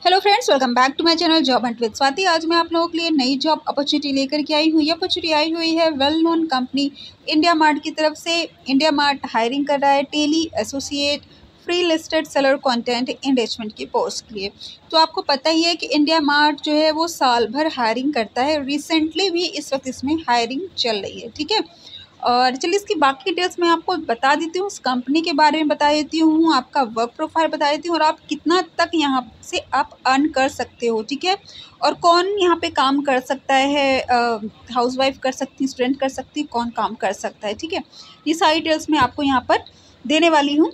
Hello friends, welcome back to my channel job and with Swati. आज मैं आप लोगों के लिए नई जॉब अपॉर्चुनिटी लेकर के आई हूँ। ये अपॉर्चुनिटी आई हुई है well known company India Mart की तरफ से। इंडिया मार्ट हायरिंग कर रहा है tele associate free listed seller content engagement की पोस्ट के लिए। तो आपको पता ही है कि इंडिया मार्ट जो है वो साल भर हायरिंग करता है। रिसेंटली भी इस वक्त इसमें हायरिंग चल रही है, ठीक है। और चलिए इसकी बाकी डिटेल्स मैं आपको बता देती हूँ, उस कंपनी के बारे में बता देती हूँ, आपका वर्क प्रोफाइल बता देती हूँ और आप कितना तक यहाँ से आप अर्न कर सकते हो, ठीक है। और कौन यहाँ पे काम कर सकता है, हाउसवाइफ कर सकती है, स्टूडेंट कर सकती है, कौन काम कर सकता है, ठीक है। ये सारी डिटेल्स मैं आपको यहाँ पर देने वाली हूँ।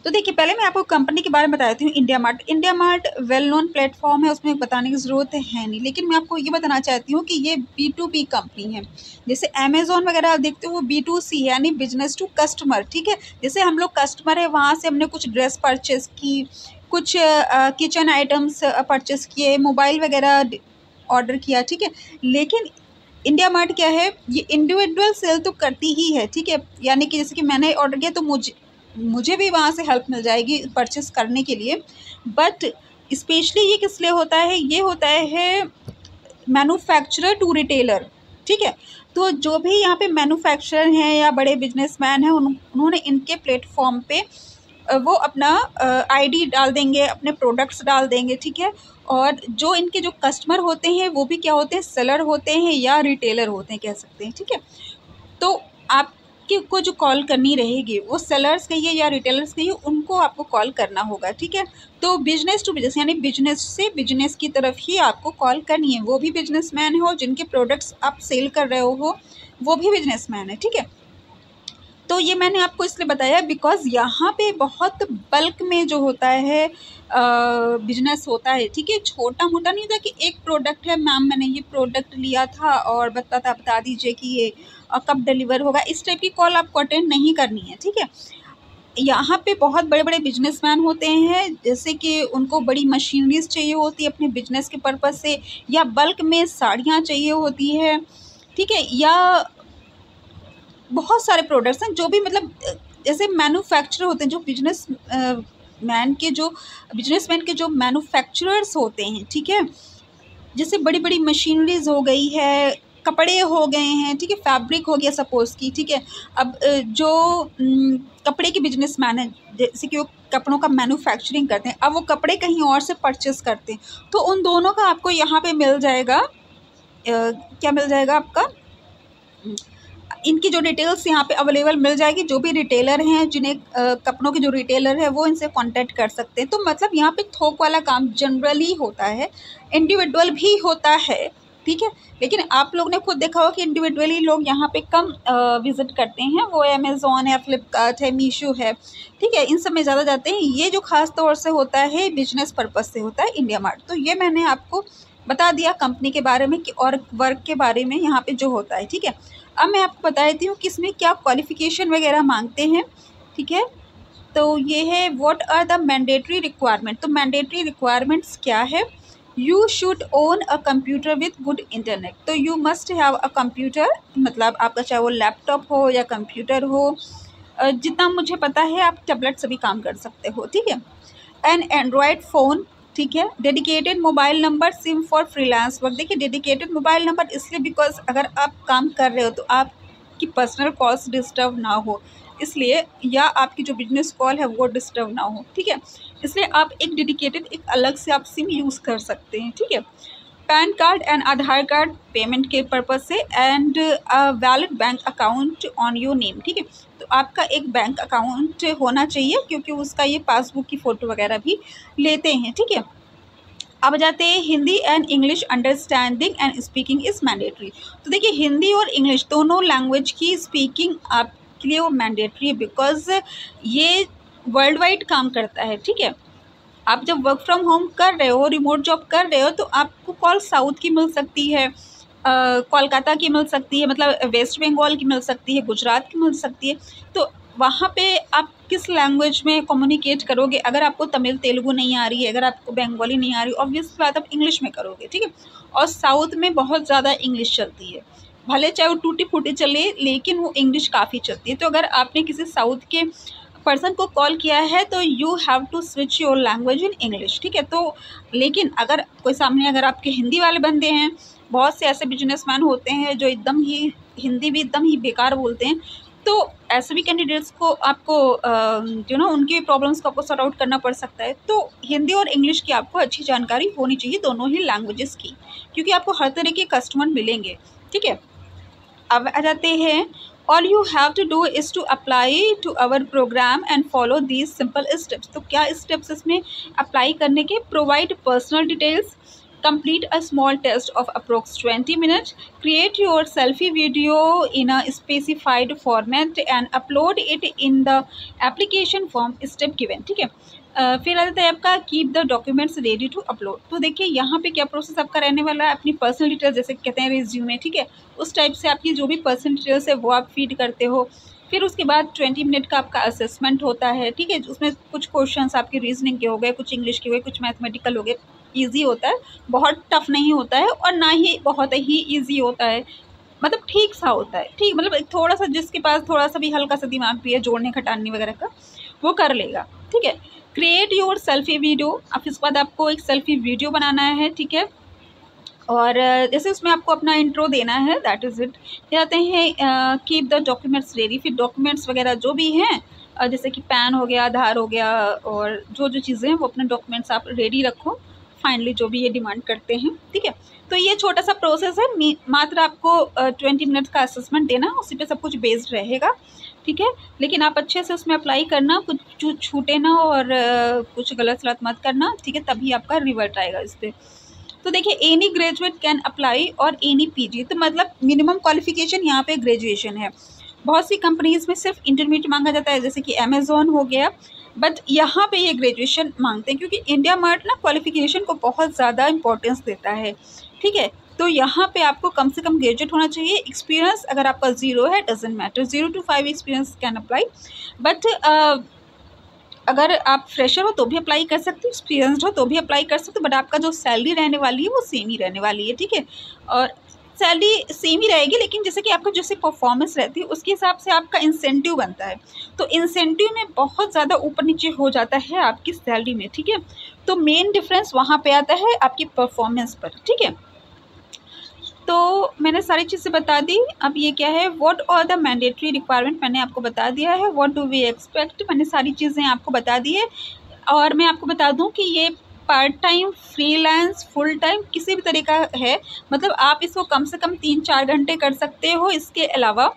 तो देखिए, पहले मैं आपको कंपनी के बारे में बता देती हूँ। India mart well known platform है, उसमें बताने की ज़रूरत है नहीं, लेकिन मैं आपको ये बताना चाहती हूँ कि ये B2B कंपनी है। जैसे अमेज़ॉन वगैरह आप देखते हो वो B2C है, यानी बिजनेस टू कस्टमर, ठीक है। जैसे हम लोग कस्टमर है, वहाँ से हमने कुछ ड्रेस परचेज़ की, कुछ किचन आइटम्स परचेज़ किए, मोबाइल वगैरह ऑर्डर किया, ठीक है। लेकिन इंडिया मार्ट क्या है, ये इंडिविजुअल सेल तो करती ही है, ठीक है। यानी कि जैसे कि मैंने ऑर्डर किया तो मुझे भी वहाँ से हेल्प मिल जाएगी परचेस करने के लिए। बट स्पेशली ये किस लिए होता है, ये होता है मैन्युफैक्चरर टू रिटेलर, ठीक है। तो जो भी यहाँ पे मैन्युफैक्चरर हैं या बड़े बिजनेसमैन हैं, उन्होंने इनके प्लेटफॉर्म पे वो अपना आईडी डाल देंगे, अपने प्रोडक्ट्स डाल देंगे, ठीक है। और जो इनके जो कस्टमर होते हैं वो भी क्या होते हैं, सेलर होते हैं या रिटेलर होते हैं, कह सकते हैं, ठीक है। तो आप को जो कॉल करनी रहेगी वो सेलर्स कहिए या रिटेलर्स कहिए, उनको आपको कॉल करना होगा, ठीक है। तो बिजनेस टू बिजनेस यानी बिजनेस से बिजनेस की तरफ ही आपको कॉल करनी है। वो भी बिजनेसमैन हो, जिनके प्रोडक्ट्स आप सेल कर रहे हो वो भी बिजनेसमैन है, ठीक है। तो ये मैंने आपको इसलिए बताया बिकॉज़ यहाँ पे बहुत बल्क में जो होता है बिजनेस होता है, ठीक है। छोटा मोटा नहीं होता कि एक प्रोडक्ट है, मैम मैंने ये प्रोडक्ट लिया था और बता दीजिए कि ये कब डिलीवर होगा। इस टाइप की कॉल आपको अटेंड नहीं करनी है, ठीक है। यहाँ पे बहुत बड़े बड़े बिजनेसमैन होते हैं, जैसे कि उनको बड़ी मशीनरीज चाहिए होती है अपने बिजनेस के पर्पज़ से, या बल्क में साड़ियाँ चाहिए होती है, ठीक है। या बहुत सारे प्रोडक्ट्स हैं जो भी मतलब जैसे मैन्युफैक्चरर होते हैं, जो बिजनेसमैन के जो मैन्युफैक्चरर्स होते हैं, ठीक है। जैसे बड़ी बड़ी मशीनरीज हो गई है, कपड़े हो गए हैं, ठीक है, फैब्रिक हो गया सपोज़ की, ठीक है। अब जो कपड़े के बिजनेसमैन हैं, जैसे कि वो कपड़ों का मैन्युफैक्चरिंग करते हैं, अब वो कपड़े कहीं और से परचेस करते हैं, तो उन दोनों का आपको यहाँ पे मिल जाएगा, क्या मिल जाएगा आपका, इनकी जो डिटेल्स यहाँ पे अवेलेबल मिल जाएगी। जो भी रिटेलर हैं, जिन्हें कपड़ों के जो रिटेलर है वो इनसे कांटेक्ट कर सकते हैं। तो मतलब यहाँ पे थोक वाला काम जनरली होता है, इंडिविजुअल भी होता है, ठीक है। लेकिन आप लोग ने खुद देखा होगा कि इंडिविजुअली लोग यहाँ पे कम विजिट करते हैं। वो अमेज़ॉन है, फ्लिपकार्ट है, मीशो है, ठीक है, इन सब में ज़्यादा जाते हैं। ये जो ख़ास तौर से होता है बिजनेस पर्पज़ से होता है इंडिया मार्ट। तो ये मैंने आपको बता दिया कंपनी के बारे में कि और वर्क के बारे में यहाँ पे जो होता है, ठीक है। अब मैं आपको बता देती हूँ कि इसमें क्या क्वालिफ़िकेशन वगैरह मांगते हैं, ठीक है। तो ये है what are the mandatory requirement. तो मैंडेटरी रिक्वायरमेंट्स क्या है, you should own a computer with good internet. तो you must have a computer, मतलब आपका चाहे वो लैपटॉप हो या कंप्यूटर हो, जितना मुझे पता है आप टैबलेट से भी काम कर सकते हो, ठीक है। एन एंड्रॉयड फ़ोन, ठीक है। Dedicated mobile number SIM for freelance work. देखिए, डेडिकेटेड मोबाइल नंबर इसलिए बिकॉज अगर आप काम कर रहे हो तो आपकी पर्सनल कॉल्स डिस्टर्ब ना हो, इसलिए, या आपकी जो बिजनेस कॉल है वो डिस्टर्ब ना हो, ठीक है। इसलिए आप एक डेडिकेटेड एक अलग से आप सिम यूज़ कर सकते हैं, ठीक है। Pan card and Aadhaar card payment के पर्पज़ से, and valid bank account on your name, ठीक है। तो आपका एक बैंक अकाउंट होना चाहिए, क्योंकि उसका ये पासबुक की फ़ोटो वगैरह भी लेते हैं, ठीक है। अब जाते हैं Hindi and English understanding and speaking is mandatory. तो देखिए, हिंदी और इंग्लिश दोनों लैंग्वेज की स्पीकिंग आपके लिए वो मैंडेटरी है, बिकॉज ये वर्ल्ड वाइड काम करता है, ठीक है। आप जब वर्क फ्रॉम होम कर रहे हो, रिमोट जॉब कर रहे हो, तो आपको कॉल साउथ की मिल सकती है, कोलकाता की मिल सकती है, मतलब वेस्ट बंगाल की मिल सकती है, गुजरात की मिल सकती है। तो वहाँ पे आप किस लैंग्वेज में कम्युनिकेट करोगे। अगर आपको तमिल तेलुगु नहीं आ रही है, अगर आपको बंगाली नहीं आ रही, ऑब्वियस बात आप इंग्लिश में करोगे, ठीक है। और साउथ में बहुत ज़्यादा इंग्लिश चलती है, भले चाहे वो टूटी फूटी चले, लेकिन वो इंग्लिश काफ़ी चलती है। तो अगर आपने किसी साउथ के पर्सन को कॉल किया है तो you have to switch your language in English, ठीक है। तो लेकिन अगर कोई सामने अगर आपके हिंदी वाले बंदे हैं, बहुत से ऐसे बिजनेसमैन होते हैं जो एकदम ही हिंदी भी एकदम ही बेकार बोलते हैं, तो ऐसे भी कैंडिडेट्स को आपको उनकी प्रॉब्लम्स को आपको सॉर्ट आउट करना पड़ सकता है। तो हिंदी और इंग्लिश की आपको अच्छी जानकारी होनी चाहिए, दोनों ही लैंग्वेजेस की, क्योंकि आपको हर तरह के कस्टमर मिलेंगे, ठीक है। अब आ जाते हैं, all you have to do is to apply to our programme and follow these simple steps. तो क्या स्टेप्स इसमें अप्लाई करने के? Provide personal details, complete a small test of approx 20 minutes, create your selfie video in a specified format and upload it in the application form step given, ठीक है। फिर आ जाता है आपका keep the documents ready to upload. तो देखिए यहाँ पे क्या प्रोसेस आपका रहने वाला है, अपनी पर्सनल डिटेल्स जैसे कहते हैं रिज्यूमे, ठीक है, उस टाइप से आपकी जो भी पर्सनल डिटेल्स है वो आप फीड करते हो। फिर उसके बाद 20 मिनट का आपका असेसमेंट होता है, ठीक है, उसमें कुछ क्वेश्चंस आपके रीजनिंग के हो गए, कुछ इंग्लिश के हो गए, कुछ मैथमेटिकल हो गए। ईजी होता है, बहुत टफ नहीं होता है और ना ही बहुत ही ईजी होता है, मतलब ठीक सा होता है, ठीक, मतलब थोड़ा सा जिसके पास थोड़ा सा भी हल्का सा दिमाग भी है जोड़ने घटाने वगैरह का, वो कर लेगा, ठीक है। क्रिएट योर सेल्फी वीडियो, अब इसके बाद आपको एक सेल्फी वीडियो बनाना है, ठीक है, और जैसे उसमें आपको अपना इंट्रो देना है, दैट इज़ इट। कहते हैं कीप द डॉक्यूमेंट्स रेडी, फिर डॉक्यूमेंट्स वगैरह जो भी हैं जैसे कि पैन हो गया, आधार हो गया, और जो जो चीज़ें हैं वो अपने डॉक्यूमेंट्स आप रेडी रखो, फाइनली जो भी ये डिमांड करते हैं, ठीक है। तो ये छोटा सा प्रोसेस है, मात्र आपको 20 मिनट का असेसमेंट देना, उसी पे सब कुछ बेस्ड रहेगा, ठीक है। लेकिन आप अच्छे से उसमें अप्लाई करना, कुछ छूटे ना और कुछ गलत सलत मत करना, ठीक है, तभी आपका रिवर्ट आएगा इस पर। तो देखिए एनी ग्रेजुएट कैन अप्लाई और एनी पीजी, तो मतलब मिनिमम क्वालिफिकेशन यहाँ पे ग्रेजुएशन है। बहुत सी कंपनीज़ में सिर्फ इंटरमीडिएट मांगा जाता है, जैसे कि अमेज़ॉन हो गया, बट यहाँ पे ये ग्रेजुएशन मांगते हैं क्योंकि इंडिया मार्ट ना क्वालिफिकेशन को बहुत ज़्यादा इंपॉर्टेंस देता है, ठीक है। तो यहाँ पे आपको कम से कम ग्रेजुएट होना चाहिए। एक्सपीरियंस अगर आपका 0 है, doesn't matter, 0 to 5 experience can apply, but अगर आप फ्रेशर हो तो भी अप्लाई कर सकते हो, एक्सपीरियंसड हो तो भी अप्लाई कर सकते हो, बट आपका जो सैलरी रहने वाली है वो सेम ही रहने वाली है, ठीक है। और सैलरी सेम ही रहेगी, लेकिन जैसे कि आपका जैसे परफॉर्मेंस रहती है उसके हिसाब से आपका इंसेंटिव बनता है, तो इंसेंटिव में बहुत ज़्यादा ऊपर नीचे हो जाता है आपकी सैलरी में, ठीक है। तो मेन डिफरेंस वहाँ पे आता है आपकी परफॉर्मेंस पर, ठीक है। तो मैंने सारी चीज़ें बता दी। अब ये क्या है, what are the mandatory requirement, मैंने आपको बता दिया है। व्हाट डू वी एक्सपेक्ट, मैंने सारी चीज़ें आपको बता दी है। और मैं आपको बता दूं कि ये part time, freelance, full time किसी भी तरह का है, मतलब आप इसको कम से कम 3-4 घंटे कर सकते हो। इसके अलावा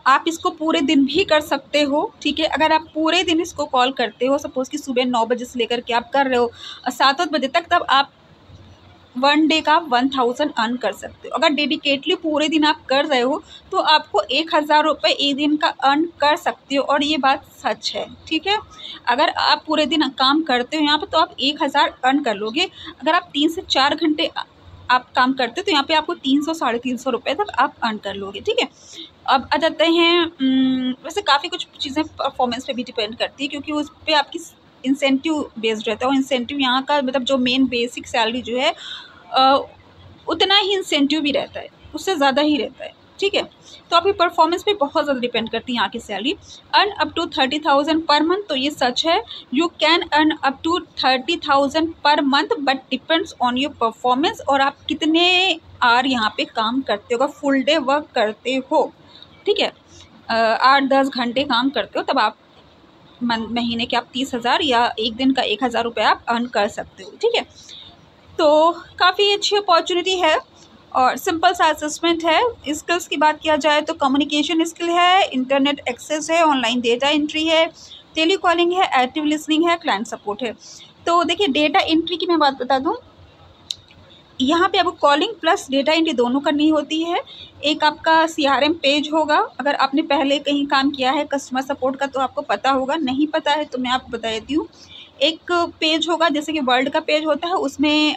आप इसको पूरे दिन भी कर सकते हो, ठीक है। अगर आप पूरे दिन इसको कॉल करते हो, सपोज़ कि सुबह 9 बजे से लेकर के आप कर रहे हो 7-8 बजे तक, तब आप 1 डे का 1000 अर्न कर सकते हो। अगर डेडिकेटली पूरे दिन आप कर रहे हो तो आपको 1000 रुपये एक दिन का अर्न कर सकते हो, और ये बात सच है, ठीक है। अगर आप पूरे दिन काम करते हो यहाँ पे तो आप 1000 अर्न कर लोगे। अगर आप 3 से 4 घंटे आप काम करते हो तो यहाँ पे आपको 300-350 रुपये तक आप अर्न कर लोगे, ठीक है। अब आ जाते हैं, वैसे काफ़ी कुछ चीज़ें परफॉर्मेंस पे भी डिपेंड करती है, क्योंकि उस पर आपकी इंसेंटिव बेस्ड रहता है, और इंसेंटिव यहाँ का मतलब जो मेन बेसिक सैलरी जो है उतना ही इंसेंटिव भी रहता है, उससे ज़्यादा ही रहता है, ठीक है। तो आपकी परफॉर्मेंस पे बहुत ज़्यादा डिपेंड करती है यहाँ की salary. Earn up to 30,000 per month, तो ये सच है, you can earn up to 30,000 per month, but depends on your performance, और आप कितने आवर यहाँ पे काम करते हो। अगर फुल डे वर्क करते हो, ठीक है, 8-10 घंटे काम करते हो, तब आप महीने के आप 30,000 या एक दिन का 1000 रुपये आप अर्न कर सकते हो, ठीक है। तो काफ़ी अच्छी अपॉर्चुनिटी है और सिंपल सा असेसमेंट है। स्किल्स की बात किया जाए तो कम्युनिकेशन स्किल है, इंटरनेट एक्सेस है, ऑनलाइन डेटा एंट्री है, टेली कॉलिंग है, एक्टिव लिसनिंग है, क्लाइंट सपोर्ट है। तो देखिए डेटा एंट्री की मैं बात बता दूं, यहाँ पे आपको कॉलिंग प्लस डेटा एंट्री दोनों करनी होती है। एक आपका CRM पेज होगा, अगर आपने पहले कहीं काम किया है कस्टमर सपोर्ट का तो आपको पता होगा, नहीं पता है तो मैं आपको बता देती हूँ। एक पेज होगा जैसे कि वर्ल्ड का पेज होता है, उसमें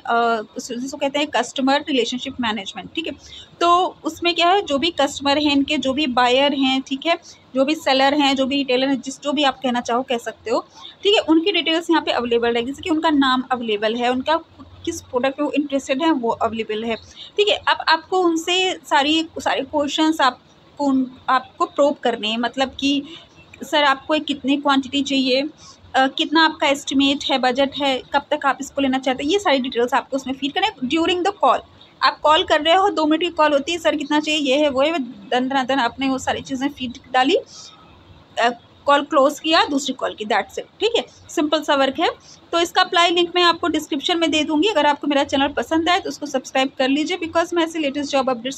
जिसको कहते हैं कस्टमर रिलेशनशिप मैनेजमेंट, ठीक है। तो उसमें क्या है, जो भी कस्टमर हैं इनके, जो भी बायर हैं, ठीक है, जो भी सेलर हैं, जो भी रिटेलर हैं, जो भी आप कहना चाहो कह सकते हो, ठीक है, उनकी डिटेल्स यहाँ पे अवेलेबल है, जैसे कि उनका नाम अवेलेबल है, उनका किस प्रोडक्ट में वो इंटरेस्टेड है वो अवेलेबल है, ठीक है। अब आपको उनसे सारे क्वेश्चंस आपको प्रोब करने हैं, मतलब कि सर आपको कितनी क्वांटिटी चाहिए, कितना आपका एस्टिमेट है, बजट है, कब तक आप इसको लेना चाहते हैं, ये सारी डिटेल्स आपको उसमें फीड करें ड्यूरिंग द कॉल। आप कॉल कर रहे हो, 2 मिनट की कॉल होती है, सर कितना चाहिए, ये है वो है, दन आपने वो सारी चीज़ें फीड डाली, कॉल क्लोज किया, दूसरी कॉल की, दैट्स इट। ठीक है, सिंपल सा वर्क है। तो इसका अप्लाई लिंक मैं आपको डिस्क्रिप्शन में दे दूंगी। अगर आपको मेरा चैनल पसंद आए तो उसको सब्सक्राइब कर लीजिए, बिकॉज मैं ऐसे लेटेस्ट जॉब अपडेट्स